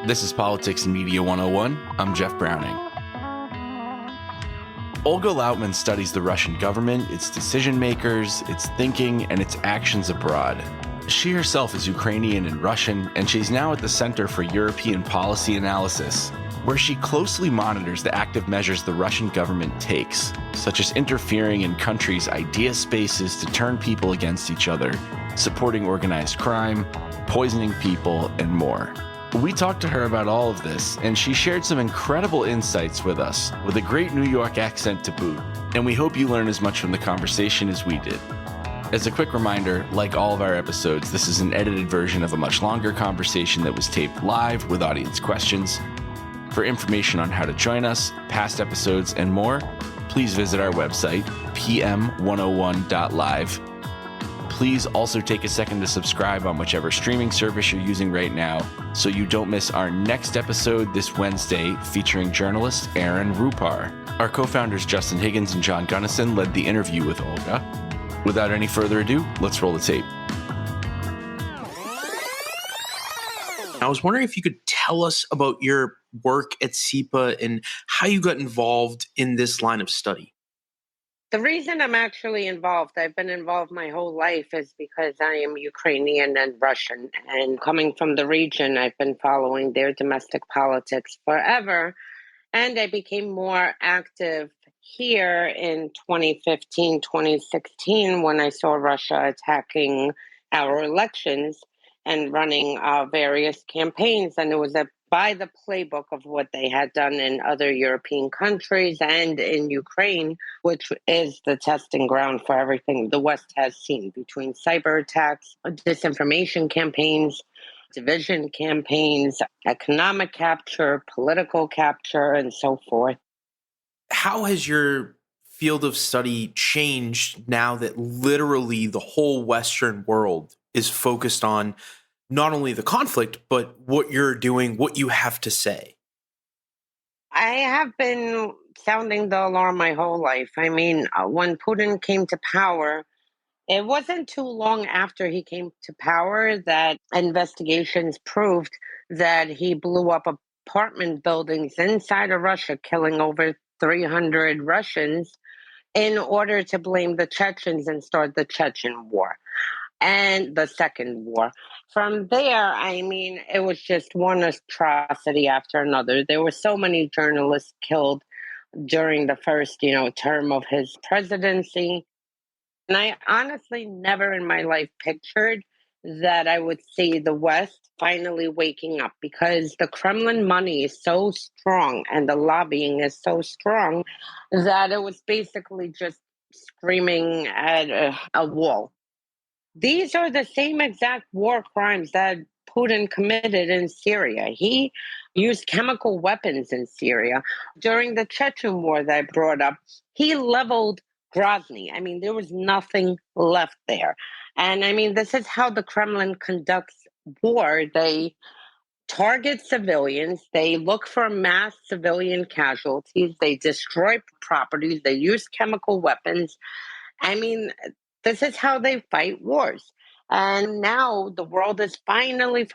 This is Politics and Media 101. I'm Jeff Browning. Olga Lautman studies the Russian government, its decision makers, its thinking, and its actions abroad. She herself is Ukrainian and Russian, and she's now at the Center for European Policy Analysis, where she closely monitors the active measures the Russian government takes, such as interfering in countries' idea spaces to turn people against each other, supporting organized crime, poisoning people, and more. We talked to her about all of this, and she shared some incredible insights with us, with a great New York accent to boot, and we hope you learn as much from the conversation as we did. As a quick reminder, like all of our episodes, this is an edited version of a much longer conversation that was taped live with audience questions. For information on how to join us, past episodes, and more, please visit our website, pm101.live. Please also take a second to subscribe on whichever streaming service you're using right now so you don't miss our next episode this Wednesday featuring journalist Aaron Rupar. Our co-founders Justin Higgins and John Gunnison led the interview with Olga. Without any further ado, let's roll the tape. I was wondering if you could tell us about your work at CEPA and how you got involved in this line of study. The reason I'm actually involved, I've been involved my whole life, is because I am Ukrainian and Russian. And coming from the region, I've been following their domestic politics forever. And I became more active here in 2015, 2016, when I saw Russia attacking our elections and running various campaigns. And it was by the playbook of what they had done in other European countries and in Ukraine, which is the testing ground for everything the West has seen between cyber attacks, disinformation campaigns, division campaigns, economic capture, political capture, and so forth. How has your field of study changed now that literally the whole Western world is focused on not only the conflict, but what you're doing, what you have to say? I have been sounding the alarm my whole life. I mean, when Putin came to power, it wasn't too long after he came to power that investigations proved that he blew up apartment buildings inside of Russia, killing over 300 Russians in order to blame the Chechens and start the Chechen War and the Second War. From there, I mean, it was just one atrocity after another. There were so many journalists killed during the first, term of his presidency. And I honestly never in my life pictured that I would see the West finally waking up, because the Kremlin money is so strong and the lobbying is so strong that it was basically just screaming at a wall. These are the same exact war crimes that Putin committed in Syria. He used chemical weapons in Syria. During the Chechen War that I brought up, he leveled Grozny. I mean, there was nothing left there. And I mean, this is how the Kremlin conducts war. They target civilians, they look for mass civilian casualties, they destroy properties, they use chemical weapons. I mean, this is how they fight wars. And now the world is finally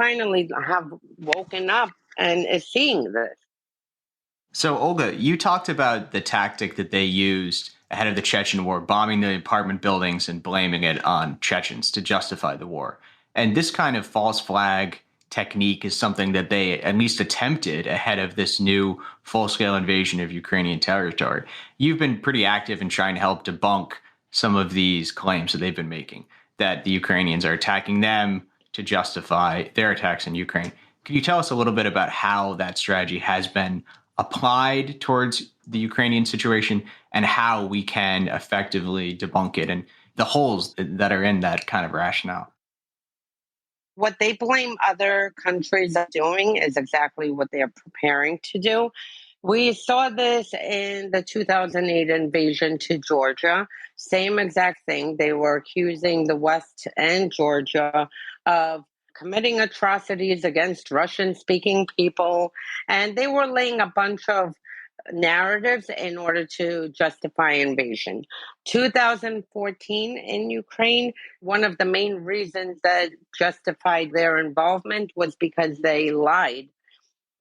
have woken up and is seeing this. So, Olga, you talked about the tactic that they used ahead of the Chechen war, bombing the apartment buildings and blaming it on Chechens to justify the war. And this kind of false flag technique is something that they at least attempted ahead of this new full-scale invasion of Ukrainian territory. You've been pretty active in trying to help debunk some of these claims that they've been making, that the Ukrainians are attacking them to justify their attacks in Ukraine. Could you tell us a little bit about how that strategy has been applied towards the Ukrainian situation and how we can effectively debunk it and the holes that are in that kind of rationale? What they blame other countries are doing is exactly what they're preparing to do. We saw this in the 2008 invasion to Georgia. Same exact thing. They were accusing the West and Georgia of committing atrocities against Russian-speaking people. And they were laying a bunch of narratives in order to justify invasion. 2014 in Ukraine, one of the main reasons that justified their involvement was because they lied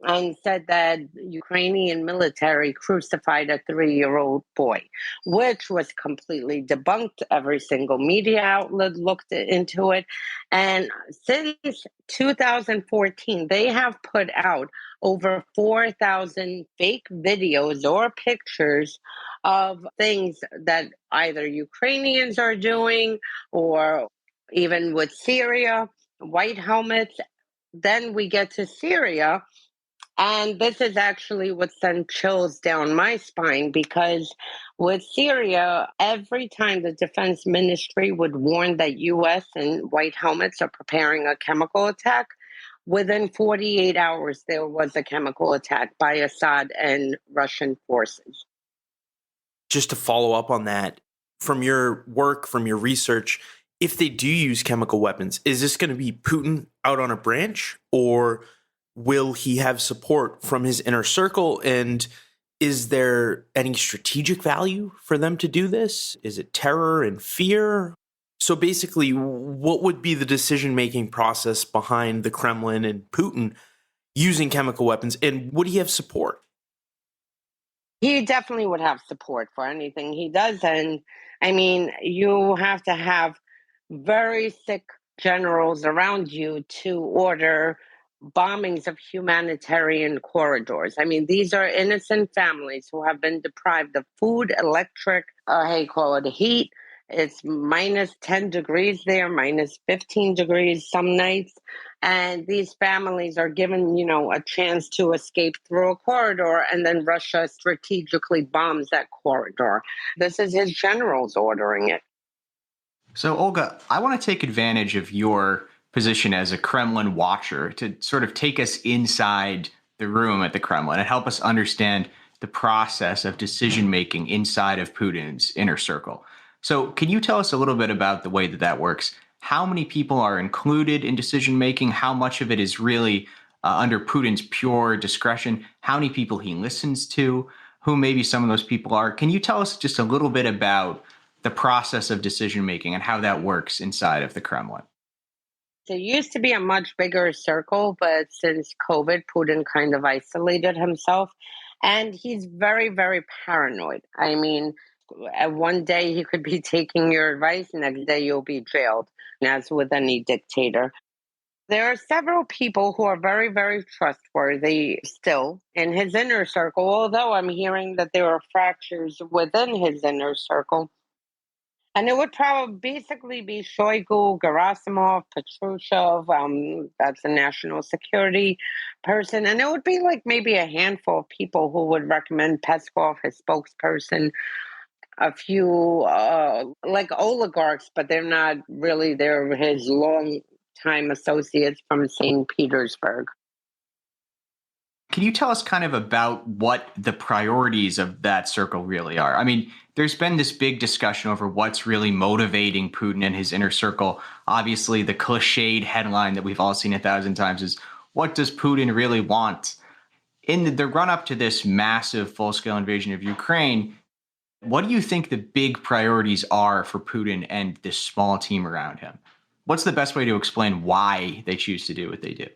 and said that Ukrainian military crucified a 3-year-old boy, which was completely debunked. Every single media outlet looked into it. And since 2014, they have put out over 4,000 fake videos or pictures of things that either Ukrainians are doing or even with Syria, white helmets. Then we get to Syria, and this is actually what sent chills down my spine because with Syria, every time the defense ministry would warn that US and white helmets are preparing a chemical attack, within 48 hours there was a chemical attack by Assad and Russian forces. Just to follow up on that, from your work, from your research, if they do use chemical weapons, is this going to be Putin out on a branch, or will he have support from his inner circle? And is there any strategic value for them to do this? Is it terror and fear? So basically, what would be the decision-making process behind the Kremlin and Putin using chemical weapons? And would he have support? He definitely would have support for anything he does. And I mean, you have to have very sick generals around you to order bombings of humanitarian corridors. I mean, these are innocent families who have been deprived of food, electric, hey, call it heat. It's minus 10 degrees there, minus 15 degrees some nights. And these families are given, a chance to escape through a corridor, and then Russia strategically bombs that corridor. This is his generals ordering it. So, Olga, I want to take advantage of your position as a Kremlin watcher to sort of take us inside the room at the Kremlin and help us understand the process of decision making inside of Putin's inner circle. So, can you tell us a little bit about the way that that works? How many people are included in decision making? How much of it is really under Putin's pure discretion? How many people he listens to? Who maybe some of those people are? Can you tell us just a little bit about the process of decision making and how that works inside of the Kremlin? There used to be a much bigger circle, but since COVID, Putin kind of isolated himself. And he's very, very paranoid. I mean, one day he could be taking your advice, next day you'll be jailed, as with any dictator. There are several people who are very, very trustworthy still in his inner circle, although I'm hearing that there are fractures within his inner circle. And it would probably basically be Shoigu, Gerasimov, Patrushev, that's a national security person. And it would be like maybe a handful of people who would recommend Peskov, his spokesperson, a few like oligarchs, but they're not really, they're his long time associates from St. Petersburg. Can you tell us kind of about what the priorities of that circle really are? I mean, there's been this big discussion over what's really motivating Putin and his inner circle. Obviously, the cliched headline that we've all seen 1,000 times is, what does Putin really want? In the run up to this massive full scale invasion of Ukraine, what do you think the big priorities are for Putin and this small team around him? What's the best way to explain why they choose to do what they do?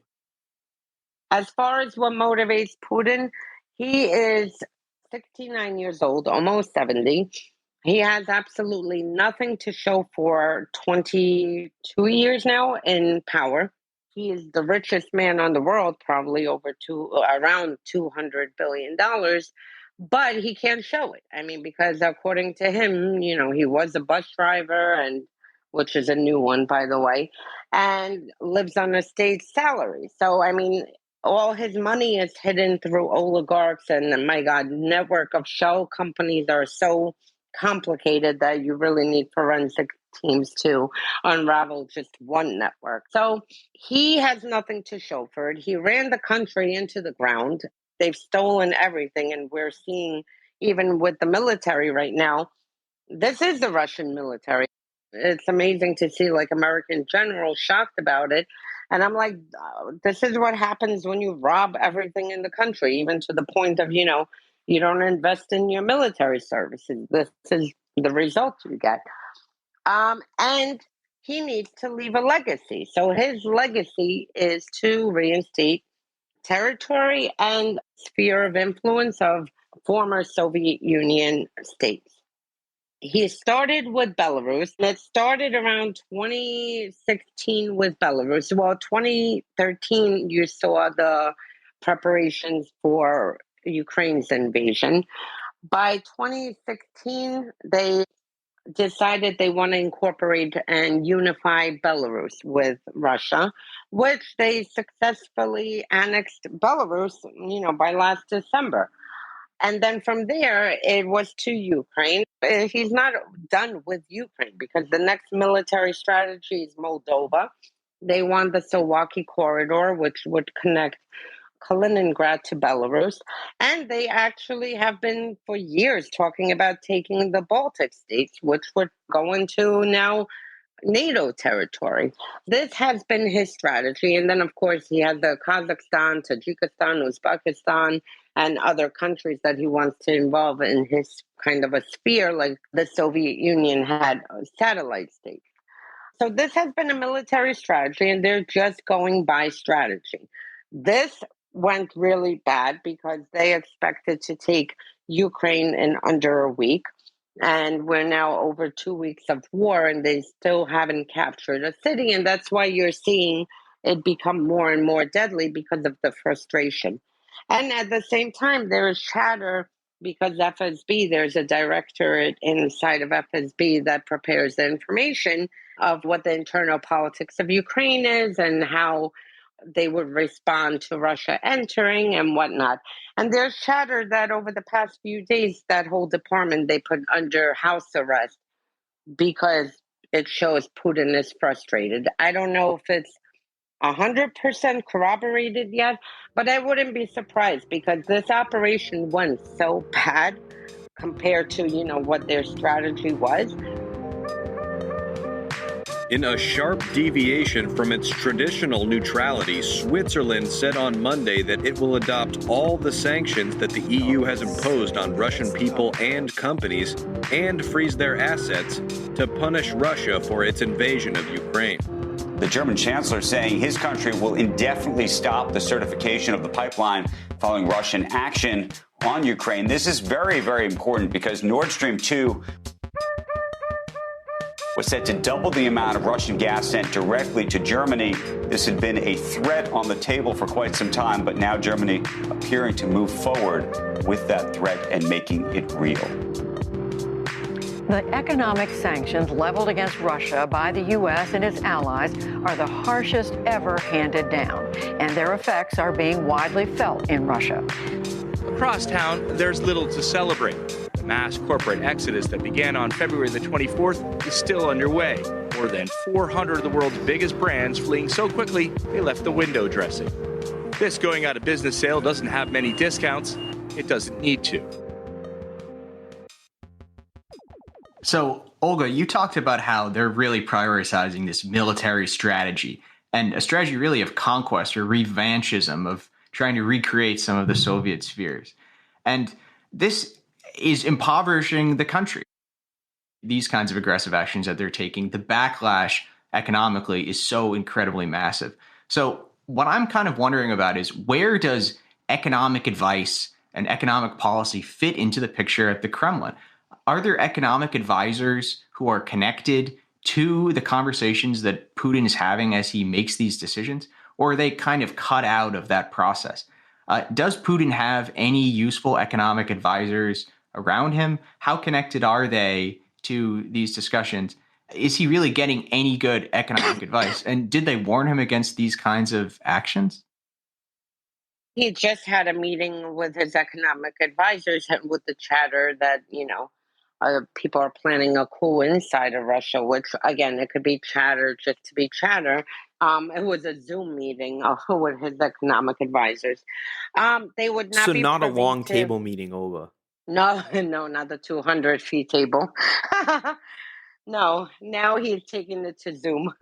As far as what motivates Putin, he is 69 years old, almost 70. He has absolutely nothing to show for 22 years now in power. He is the richest man on the world, probably around $200 billion, but he can't show it. I mean, because according to him, he was a bus driver, and which is a new one, by the way, and lives on a state salary. So, I mean, all his money is hidden through oligarchs, and my God, network of shell companies are so complicated that you really need forensic teams to unravel just one network. So he has nothing to show for it. He ran the country into the ground. They've stolen everything, and we're seeing even with the military right now, this is the Russian military. It's amazing to see like American generals shocked about it. And I'm like, this is what happens when you rob everything in the country, even to the point of, you don't invest in your military services. This is the result you get. And he needs to leave a legacy. So his legacy is to reinstate territory and sphere of influence of former Soviet Union states. He started with Belarus. It started around 2016 with Belarus. Well, 2013, you saw the preparations for Ukraine's invasion. By 2016, they decided they want to incorporate and unify Belarus with Russia, which they successfully annexed Belarus, by last December. And then from there, it was to Ukraine. He's not done with Ukraine because the next military strategy is Moldova. They want the Suwalki corridor, which would connect Kaliningrad to Belarus. And they actually have been for years talking about taking the Baltic states, which would go into now NATO territory. This has been his strategy. And then, of course, he has the Kazakhstan, Tajikistan, Uzbekistan, and other countries that he wants to involve in his kind of a sphere, like the Soviet Union had satellite states. So this has been a military strategy, and they're just going by strategy. This went really bad because they expected to take Ukraine in under a week. And we're now over 2 weeks of war, and they still haven't captured a city. And that's why you're seeing it become more and more deadly because of the frustration. And at the same time, there is chatter because FSB, there's a directorate inside of FSB that prepares the information of what the internal politics of Ukraine is and how they would respond to Russia entering and whatnot. And there's chatter that over the past few days, that whole department they put under house arrest because it shows Putin is frustrated. I don't know if it's 100% corroborated yet, but I wouldn't be surprised because this operation went so bad compared to, what their strategy was. In a sharp deviation from its traditional neutrality, Switzerland said on Monday that it will adopt all the sanctions that the EU has imposed on Russian people and companies and freeze their assets to punish Russia for its invasion of Ukraine. The German chancellor saying his country will indefinitely stop the certification of the pipeline following Russian action on Ukraine. This is very, very important because Nord Stream 2 was set to double the amount of Russian gas sent directly to Germany. This had been a threat on the table for quite some time, but now Germany appearing to move forward with that threat and making it real. The economic sanctions leveled against Russia by the U.S. and its allies are the harshest ever handed down, and their effects are being widely felt in Russia. Across town, there's little to celebrate. The mass corporate exodus that began on February the 24th is still underway. More than 400 of the world's biggest brands fleeing so quickly they left the window dressing. This going out of business sale doesn't have many discounts. It doesn't need to. So, Olga, you talked about how they're really prioritizing this military strategy and a strategy really of conquest or revanchism, of trying to recreate some of the Soviet spheres. And this is impoverishing the country. These kinds of aggressive actions that they're taking, the backlash economically is so incredibly massive. So what I'm kind of wondering about is, where does economic advice and economic policy fit into the picture at the Kremlin? Are there economic advisors who are connected to the conversations that Putin is having as he makes these decisions? Or are they kind of cut out of that process? Does Putin have any useful economic advisors around him? How connected are they to these discussions? Is he really getting any good economic advice? And did they warn him against these kinds of actions? He just had a meeting with his economic advisors and with the chatter that, people are planning a coup inside of Russia, which, again, it could be chatter just to be chatter. It was a Zoom meeting with his economic advisors. They would not So be not a privy long to- table meeting, Olga. No, no, not the 200 feet table. No, now he's taking it to Zoom.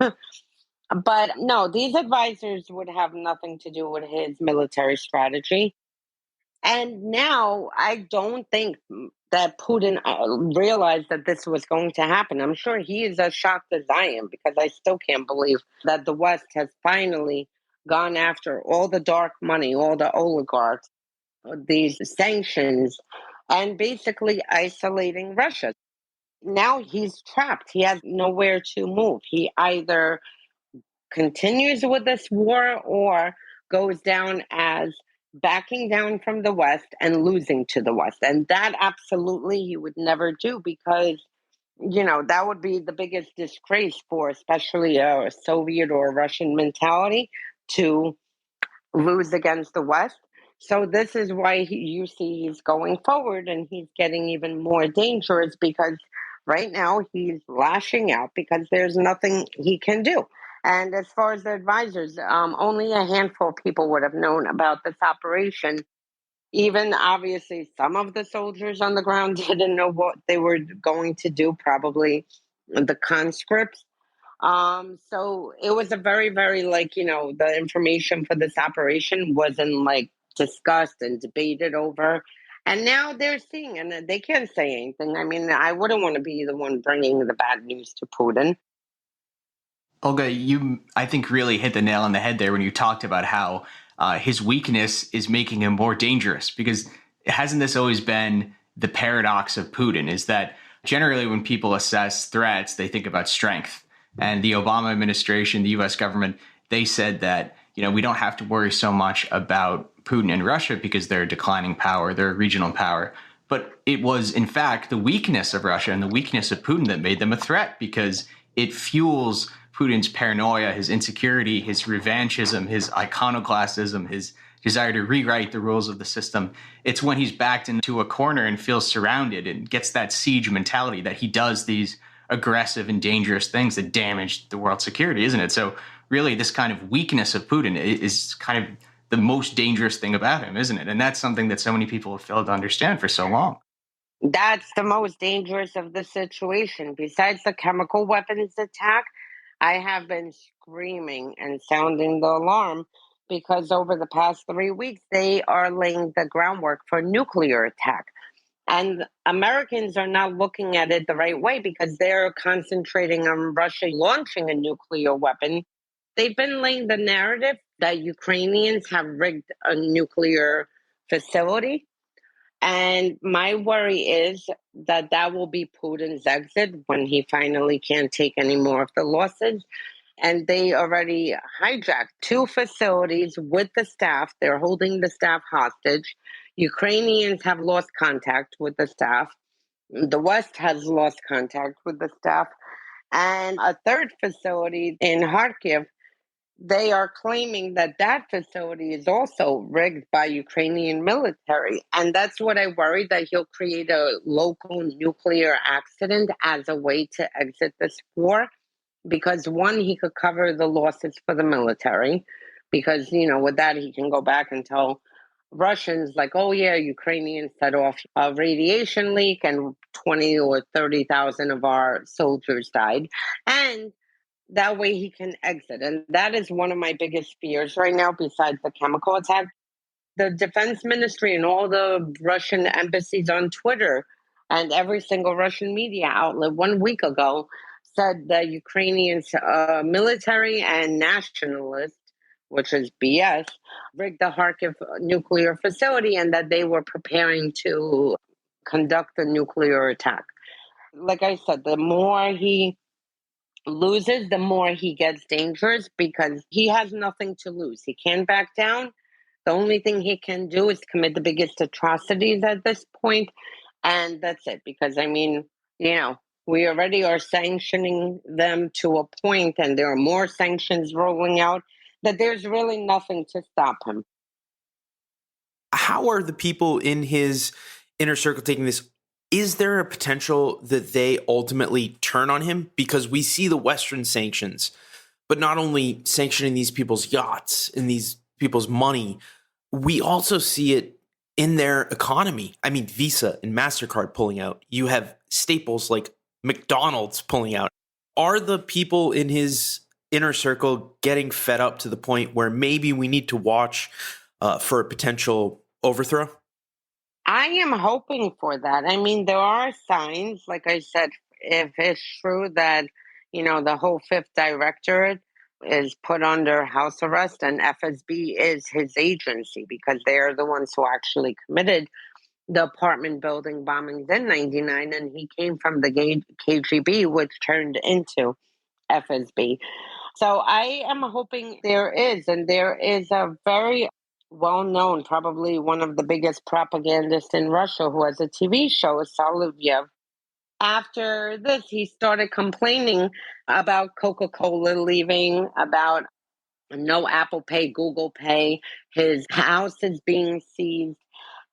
But no, these advisors would have nothing to do with his military strategy. And now I don't think that Putin realized that this was going to happen. I'm sure he is as shocked as I am, because I still can't believe that the West has finally gone after all the dark money, all the oligarchs, these sanctions, and basically isolating Russia. Now he's trapped. He has nowhere to move. He either continues with this war or goes down as backing down from the West and losing to the West. And that absolutely he would never do because, that would be the biggest disgrace for especially a Soviet or Russian mentality to lose against the West. So this is why you see he's going forward and he's getting even more dangerous because right now he's lashing out because there's nothing he can do. And as far as the advisors, only a handful of people would have known about this operation. Even obviously, some of the soldiers on the ground didn't know what they were going to do, probably the conscripts. So it was a very, very the information for this operation wasn't discussed and debated over. And now they're seeing, and they can't say anything. I mean, I wouldn't want to be the one bringing the bad news to Putin. Olga, you, I think, really hit the nail on the head there when you talked about how his weakness is making him more dangerous. Because hasn't this always been the paradox of Putin? Is that generally when people assess threats, they think about strength. And the Obama administration, the U.S. government, they said that, we don't have to worry so much about Putin and Russia because they're a declining power, they're a regional power. But it was, in fact, the weakness of Russia and the weakness of Putin that made them a threat because it fuels Putin's paranoia, his insecurity, his revanchism, his iconoclastism, his desire to rewrite the rules of the system. It's when he's backed into a corner and feels surrounded and gets that siege mentality that he does these aggressive and dangerous things that damage the world's security, isn't it? So really, this kind of weakness of Putin is kind of the most dangerous thing about him, isn't it? And that's something that so many people have failed to understand for so long. That's the most dangerous of the situation. Besides the chemical weapons attack, I have been screaming and sounding the alarm because over the past 3 weeks, they are laying the groundwork for nuclear attack. And Americans are not looking at it the right way because they're concentrating on Russia launching a nuclear weapon. They've been laying the narrative that Ukrainians have rigged a nuclear facility. And my worry is that that will be Putin's exit when he finally can't take any more of the losses. And they already hijacked 2 facilities with the staff. They're holding the staff hostage. Ukrainians have lost contact with the staff. The West has lost contact with the staff. And a third facility in Kharkiv, they are claiming that that facility is also rigged by Ukrainian military. And that's what I worry, that he'll create a local nuclear accident as a way to exit this war. Because one, he could cover the losses for the military. Because, with that, he can go back and tell Russians oh yeah, Ukrainians set off a radiation leak and 20 or 30,000 of our soldiers died. And that way he can exit. And that is one of my biggest fears right now, besides the chemical attack. The defense ministry and all the Russian embassies on Twitter and every single Russian media outlet 1 week ago said the Ukrainians military and nationalists, which is BS, rigged the Kharkiv nuclear facility and that they were preparing to conduct a nuclear attack. Like I said, the more he loses, the more he gets dangerous because he has nothing to lose. He can't back down. The only thing he can do is commit the biggest atrocities at this point, and that's it. Because, we already are sanctioning them to a point, and there are more sanctions rolling out, that there's really nothing to stop him. How are the people in his inner circle taking this? Is there a potential that they ultimately turn on him? Because we see the Western sanctions, but not only sanctioning these people's yachts and these people's money, we also see it in their economy. I mean, Visa and MasterCard pulling out. You have staples like McDonald's pulling out. Are the people in his inner circle getting fed up to the point where maybe we need to watch for a potential overthrow? I am hoping for that. I mean, there are signs, like I said, if it's true that, the whole fifth directorate is put under house arrest, and FSB is his agency because they're the ones who actually committed the apartment building bombings in 99, and he came from the KGB, which turned into FSB. So I am hoping there is a very well-known, probably one of the biggest propagandists in Russia who has a TV show, Solovyev. After this, he started complaining about Coca-Cola leaving, about no Apple Pay, Google Pay, his house is being seized.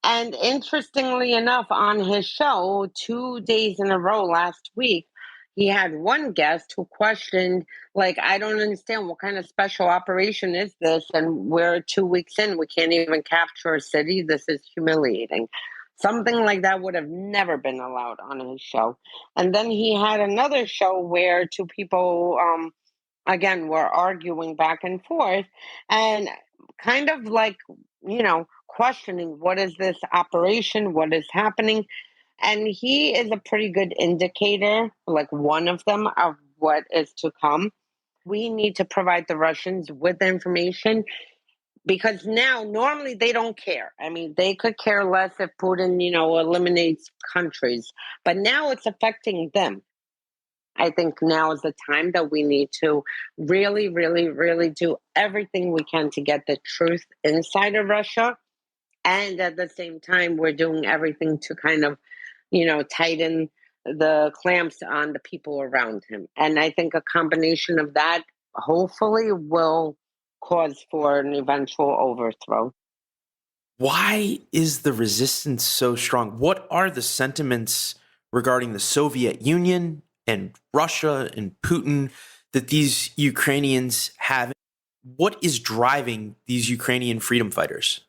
And interestingly enough, on his show, 2 days in a row last week, he had one guest who questioned, like, I don't understand what kind of special operation is this? And we're 2 weeks in, we can't even capture a city. This is humiliating. Something like that would have never been allowed on his show. And then he had another show where two people, again, were arguing back and forth and kind of like, questioning what is this operation, what is happening. And he is a pretty good indicator, like one of them, of what is to come. We need to provide the Russians with the information because now normally they don't care. I mean, they could care less if Putin, eliminates countries, but now it's affecting them. I think now is the time that we need to really, really, really do everything we can to get the truth inside of Russia. And at the same time, we're doing everything to kind of, tighten the clamps on the people around him. And I think a combination of that hopefully will cause for an eventual overthrow. Why is the resistance so strong? What are the sentiments regarding the Soviet Union and Russia and Putin that these Ukrainians have? What is driving these Ukrainian freedom fighters?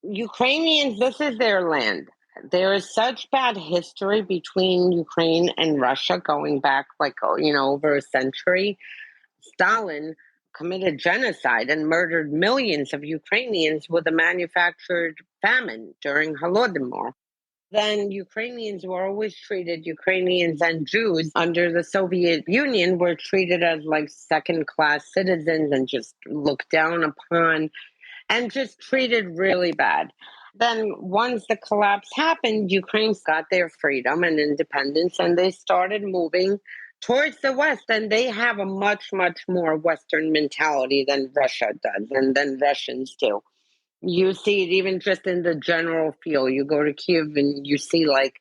Ukrainians, this is their land. There is such bad history between Ukraine and Russia going back over a century. Stalin committed genocide and murdered millions of Ukrainians with a manufactured famine during Holodomor. Then Ukrainians were always treated, Ukrainians and Jews under the Soviet Union were treated as like second-class citizens and just looked down upon and just treated really bad. Then once the collapse happened, Ukraine got their freedom and independence, and they started moving towards the West, and they have a much, much more Western mentality than Russia does and than Russians do. You see it even just in the general feel. You go to Kyiv and you see like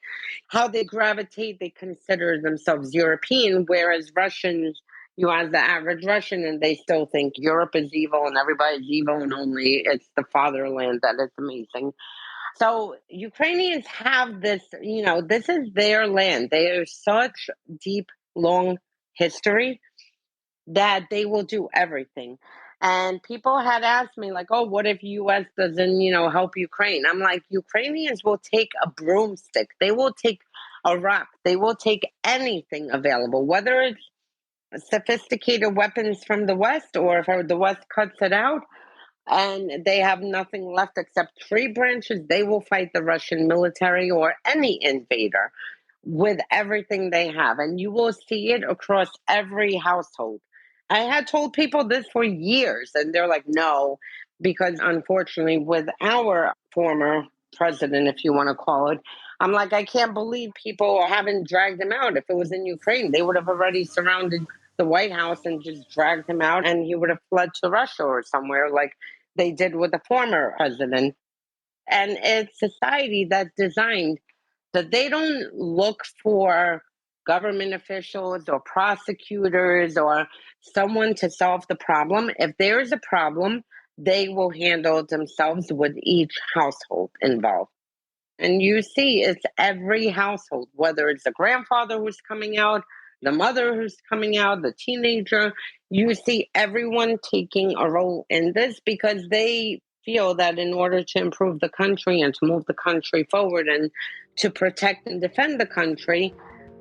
how they gravitate, they consider themselves European, whereas Russians, you ask the average Russian and they still think Europe is evil and everybody's evil and only it's the fatherland that is amazing. So Ukrainians have this, this is their land. They are such deep, long history that they will do everything. And people had asked me like, oh, what if U.S. doesn't, help Ukraine? I'm like, Ukrainians will take a broomstick. They will take a rock. They will take anything available, whether it's sophisticated weapons from the West or if the West cuts it out and they have nothing left except tree branches, they will fight the Russian military or any invader with everything they have. And you will see it across every household. I had told people this for years, and they're like, no, because unfortunately, with our former president, if you want to call it, I'm like, I can't believe people haven't dragged him out. If it was in Ukraine, they would have already surrounded the White House and just dragged him out, and he would have fled to Russia or somewhere like they did with the former president. And it's society that's designed that they don't look for government officials or prosecutors or someone to solve the problem. If there is a problem, they will handle it themselves with each household involved. And you see it's every household, whether it's the grandfather who's coming out, the mother who's coming out, the teenager, you see everyone taking a role in this because they feel that in order to improve the country and to move the country forward and to protect and defend the country,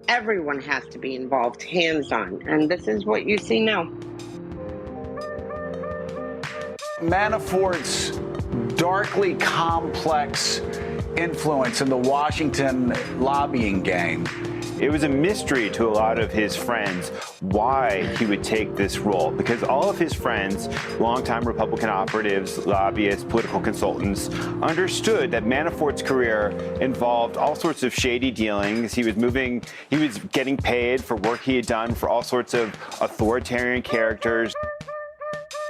everyone has to be involved, hands-on. And this is what you see now. Manafort's darkly complex influence in the Washington lobbying game? It was a mystery to a lot of his friends why he would take this role, because all of his friends, longtime Republican operatives, lobbyists, political consultants, understood that Manafort's career involved all sorts of shady dealings. He was getting paid for work he had done for all sorts of authoritarian characters,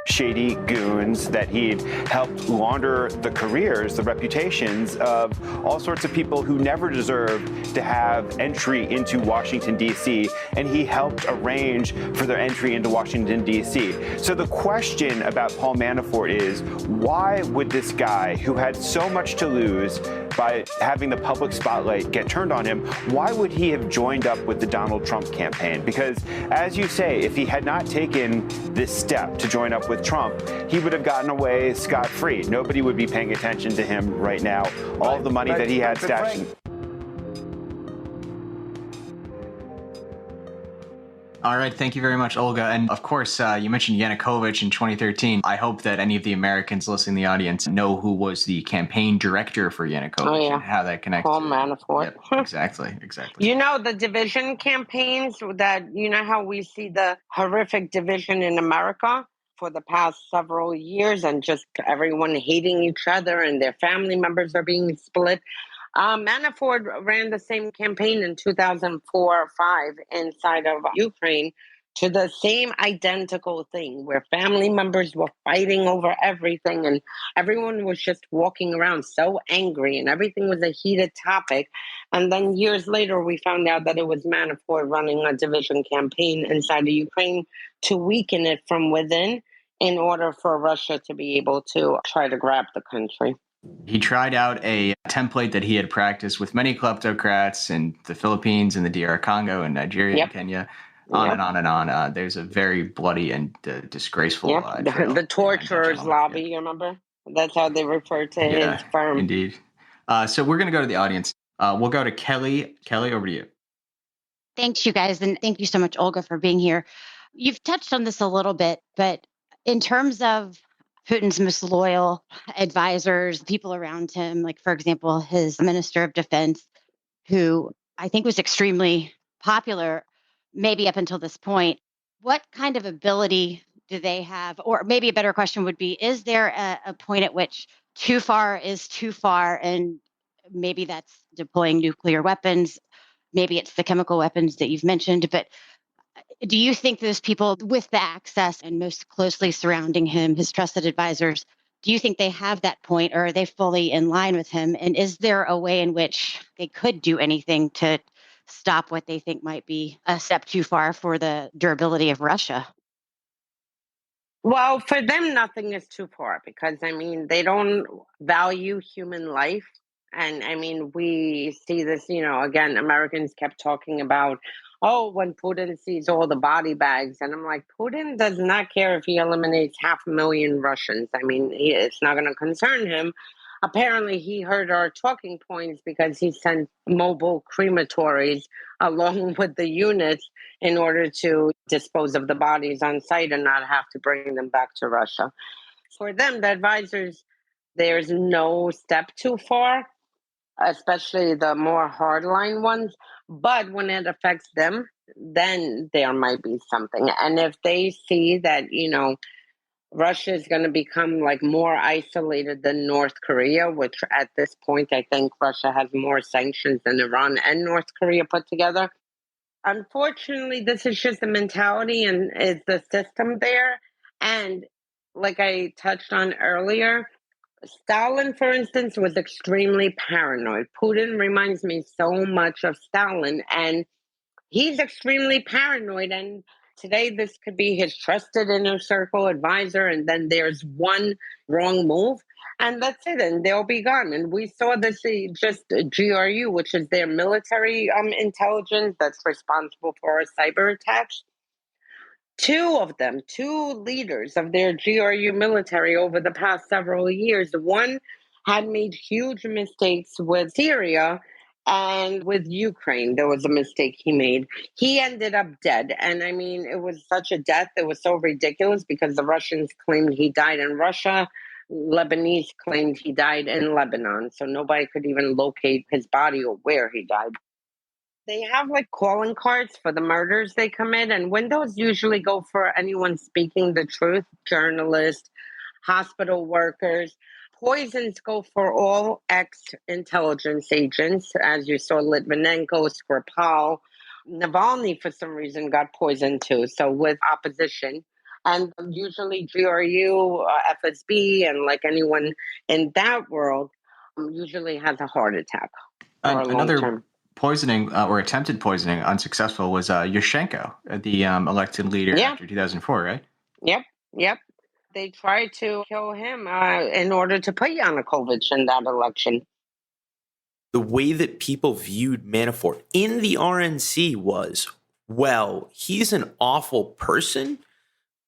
shady goons that he'd helped launder the careers, the reputations of all sorts of people who never deserved to have entry into Washington, D.C., and he helped arrange for their entry into Washington, D.C. So the question about Paul Manafort is, why would this guy who had so much to lose by having the public spotlight get turned on him, why would he have joined up with the Donald Trump campaign? Because, as you say, if he had not taken this step to join up with Trump, he would have gotten away scot-free. Nobody would be paying attention to him right now. All of the money that he had stashed. All right. Thank you very much, Olga. And of course, you mentioned Yanukovych in 2013. I hope that any of the Americans listening in the audience know who was the campaign director for Yanukovych and how that connects. Paul Manafort. Yep, exactly. You know, the division campaigns that, you know, how we see the horrific division in America for the past several years and just everyone hating each other and their family members are being split. Manafort ran the same campaign in 2004 or 5 inside of Ukraine to the same identical thing where family members were fighting over everything and everyone was just walking around so angry and everything was a heated topic. And then years later, we found out that it was Manafort running a division campaign inside of Ukraine to weaken it from within in order for Russia to be able to try to grab the country. He tried out a template that he had practiced with many kleptocrats in the Philippines and the DR Congo and Nigeria and Kenya, on and on and on. There's a very bloody and disgraceful trail. The torturers lobby, you remember? That's how they refer to his firm. Indeed. So we're going to go to the audience. We'll go to Kelly. Kelly, over to you. Thanks, you guys. And thank you so much, Olga, for being here. You've touched on this a little bit, but in terms of Putin's most loyal advisors, people around him, like, for example, his Minister of Defense, who I think was extremely popular, maybe up until this point, what kind of ability do they have? Or maybe a better question would be, is there a point at which too far is too far? And maybe that's deploying nuclear weapons. Maybe it's the chemical weapons that you've mentioned, but do you think those people with the access and most closely surrounding him, his trusted advisors, do you think they have that point, or are they fully in line with him? And is there a way in which they could do anything to stop what they think might be a step too far for the durability of Russia? Well, for them, nothing is too far because, I mean, they don't value human life. And I mean, we see this, you know, again, Americans kept talking about, oh, when Putin sees all the body bags. And I'm like, Putin does not care if he eliminates 500,000 Russians. I mean, it's not going to concern him. Apparently, he heard our talking points because he sent mobile crematories along with the units in order to dispose of the bodies on site and not have to bring them back to Russia. For them, the advisors, there's no step too far, especially the more hardline ones. But when it affects them, then there might be something. And if they see that, you know, Russia is going to become like more isolated than North Korea, which at this point, I think Russia has more sanctions than Iran and North Korea put together. Unfortunately, this is just the mentality and it's the system there. And like I touched on earlier, Stalin, for instance, was extremely paranoid. Putin reminds me so much of Stalin, and he's extremely paranoid. And today, this could be his trusted inner circle advisor, and then there's one wrong move, and that's it, and they'll be gone. And we saw this just GRU, which is their military intelligence that's responsible for our cyber attacks. Two leaders of their GRU military over the past several years. One had made huge mistakes with Syria and with Ukraine. There was a mistake he made. He ended up dead. And I mean, it was such a death. It was so ridiculous because the Russians claimed he died in Russia. Lebanese claimed he died in Lebanon, so nobody could even locate his body or where he died. They have like calling cards for the murders they commit, and windows usually go for anyone speaking the truth, journalists, hospital workers. Poisons go for all ex-intelligence agents, as you saw Litvinenko, Skripal. Navalny, for some reason, got poisoned too, so with opposition. And usually GRU, FSB, and like anyone in that world usually has a heart attack or a long Another term. poisoning or attempted poisoning, unsuccessful, was Yushchenko, the elected leader after 2004, right? Yep. They tried to kill him in order to put Yanukovych in that election. The way that people viewed Manafort in the RNC was, well, he's an awful person,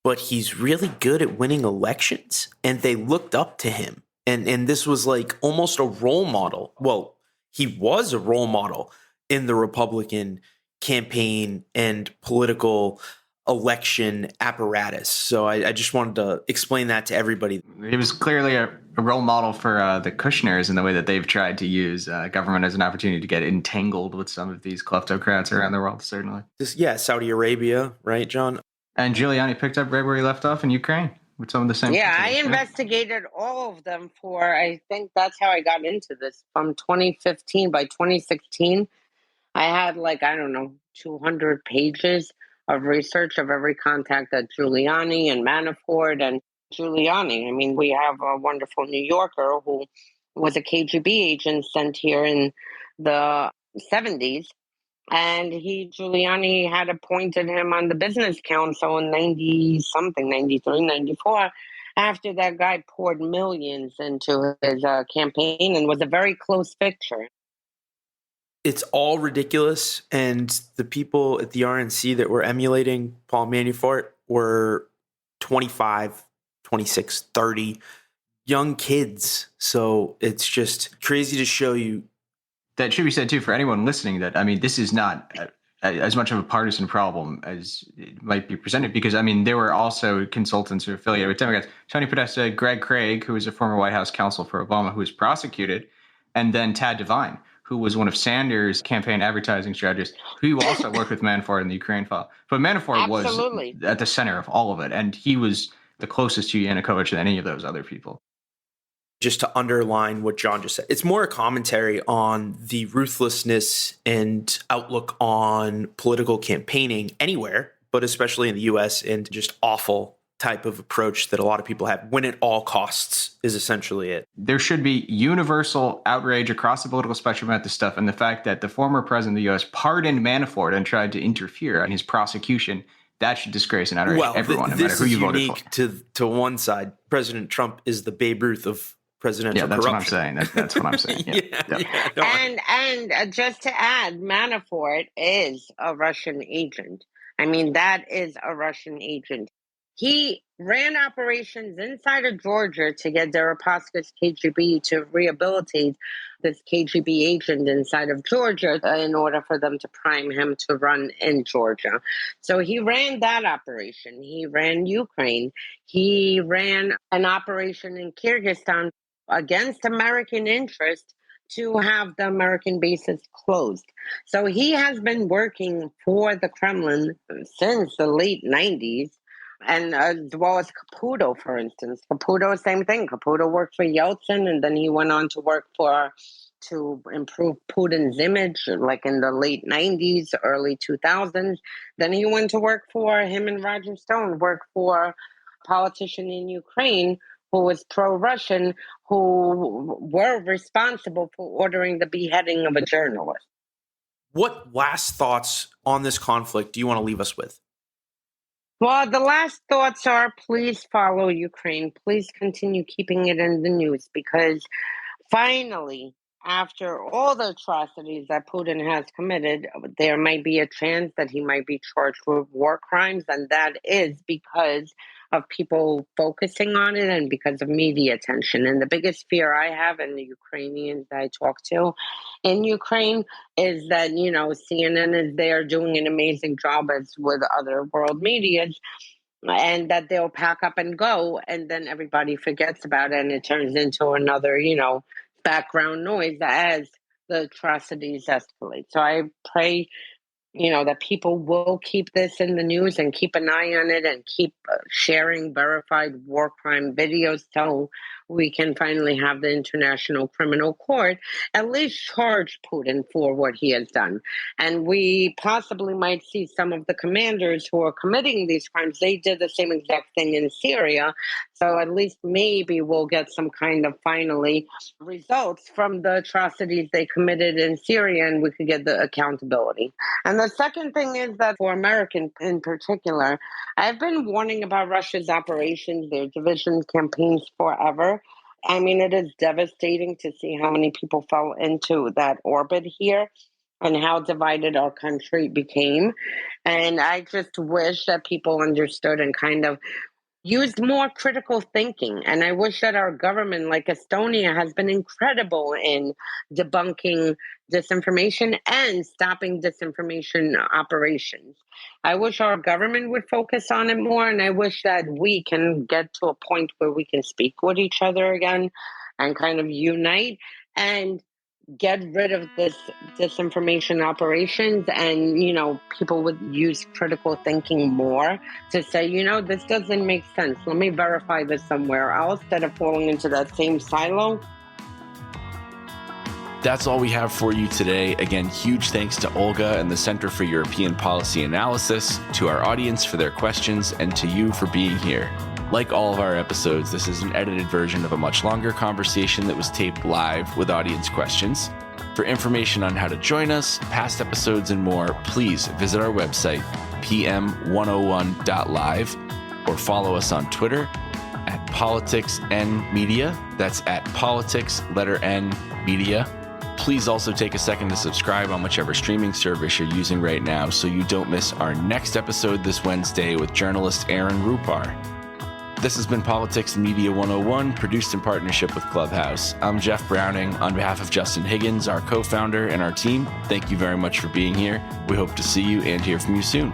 but he's really good at winning elections. And they looked up to him. And this was like almost a role model. Well, he was a role model in the Republican campaign and political election apparatus. So I just wanted to explain that to everybody. He was clearly a role model for the Kushners in the way that they've tried to use government as an opportunity to get entangled with some of these kleptocrats around the world, certainly. Saudi Arabia, right, John? And Giuliani picked up right where he left off in Ukraine with some of the same. Yeah, I investigated all of them I think that's how I got into this. From 2015, by 2016, I had 200 pages of research of every contact at Giuliani and Manafort and Giuliani. I mean, we have a wonderful New Yorker who was a KGB agent sent here in the 70s. And Giuliani had appointed him on the business council in 90-something, 93, 94, after that guy poured millions into his campaign and was a very close fixture. It's all ridiculous. And the people at the RNC that were emulating Paul Manafort were 25, 26, 30 young kids. So it's just crazy to show you. That should be said, too, for anyone listening, that, I mean, this is not as much of a partisan problem as it might be presented, because, I mean, there were also consultants who are affiliated with Democrats. Tony Podesta, Greg Craig, who was a former White House counsel for Obama, who was prosecuted, and then Tad Devine, who was one of Sanders' campaign advertising strategists, who also worked with Manafort in the Ukraine file. But Manafort was at the center of all of it, and he was the closest to Yanukovych than any of those other people. Just to underline what John just said, it's more a commentary on the ruthlessness and outlook on political campaigning anywhere, but especially in the U.S., and just awful type of approach that a lot of people have. Win at all costs is essentially it. There should be universal outrage across the political spectrum at this stuff, and the fact that the former president of the U.S. pardoned Manafort and tried to interfere in his prosecution, that should disgrace and outrage everyone, no matter who you voted for. This is unique to one side. President Trump is the Babe Ruth of presidential corruption. That's what I'm saying. And just to add, Manafort is a Russian agent. I mean, that is a Russian agent. He ran operations inside of Georgia to get Deripaska's KGB to rehabilitate this KGB agent inside of Georgia in order for them to prime him to run in Georgia. So he ran that operation. He ran Ukraine. He ran an operation in Kyrgyzstan against American interest to have the American bases closed. So he has been working for the Kremlin since the late 90s. And as well as Caputo, for instance. Caputo, same thing. Caputo worked for Yeltsin, and then he went on to work to improve Putin's image, like in the late 90s, early 2000s. Then he went to work for him and Roger Stone, worked for a politician in Ukraine who was pro-Russian, who were responsible for ordering the beheading of a journalist. What last thoughts on this conflict do you want to leave us with? Well, the last thoughts are, please follow Ukraine. Please continue keeping it in the news, because finally, after all the atrocities that Putin has committed, there might be a chance that he might be charged with war crimes. And that is because of people focusing on it and because of media attention. And the biggest fear I have, and the Ukrainians I talk to in Ukraine, is that, CNN is there doing an amazing job as with other world medias, and that they'll pack up and go, and then everybody forgets about it, and it turns into another, background noise as the atrocities escalate. So I pray, that people will keep this in the news and keep an eye on it and keep sharing verified war crime videos so we can finally have the International Criminal Court at least charge Putin for what he has done. And we possibly might see some of the commanders who are committing these crimes. They did the same exact thing in Syria. So at least maybe we'll get some kind of finally results from the atrocities they committed in Syria, and we could get the accountability. And the second thing is that for Americans in particular, I've been warning about Russia's operations, their division campaigns forever. I mean, it is devastating to see how many people fell into that orbit here and how divided our country became. And I just wish that people understood and kind of used more critical thinking. And I wish that our government, like Estonia, has been incredible in debunking disinformation and stopping disinformation operations. I wish our government would focus on it more, and I wish that we can get to a point where we can speak with each other again and kind of unite and get rid of this disinformation operations, and people would use critical thinking more to say, this doesn't make sense, let me verify this somewhere else, instead of falling into that same silo. That's all we have for you today. Again, huge thanks to Olga and the Center for European Policy Analysis, to our audience for their questions, and to you for being here. Like all of our episodes, this is an edited version of a much longer conversation that was taped live with audience questions. For information on how to join us, past episodes, and more, please visit our website, pm101.live, or follow us on Twitter at politicsnmedia. That's at politics, letter N, media. Please also take a second to subscribe on whichever streaming service you're using right now so you don't miss our next episode this Wednesday with journalist Aaron Rupar. This has been Politics and Media 101, produced in partnership with Clubhouse. I'm Jeff Browning. On behalf of Justin Higgins, our co-founder, and our team, thank you very much for being here. We hope to see you and hear from you soon.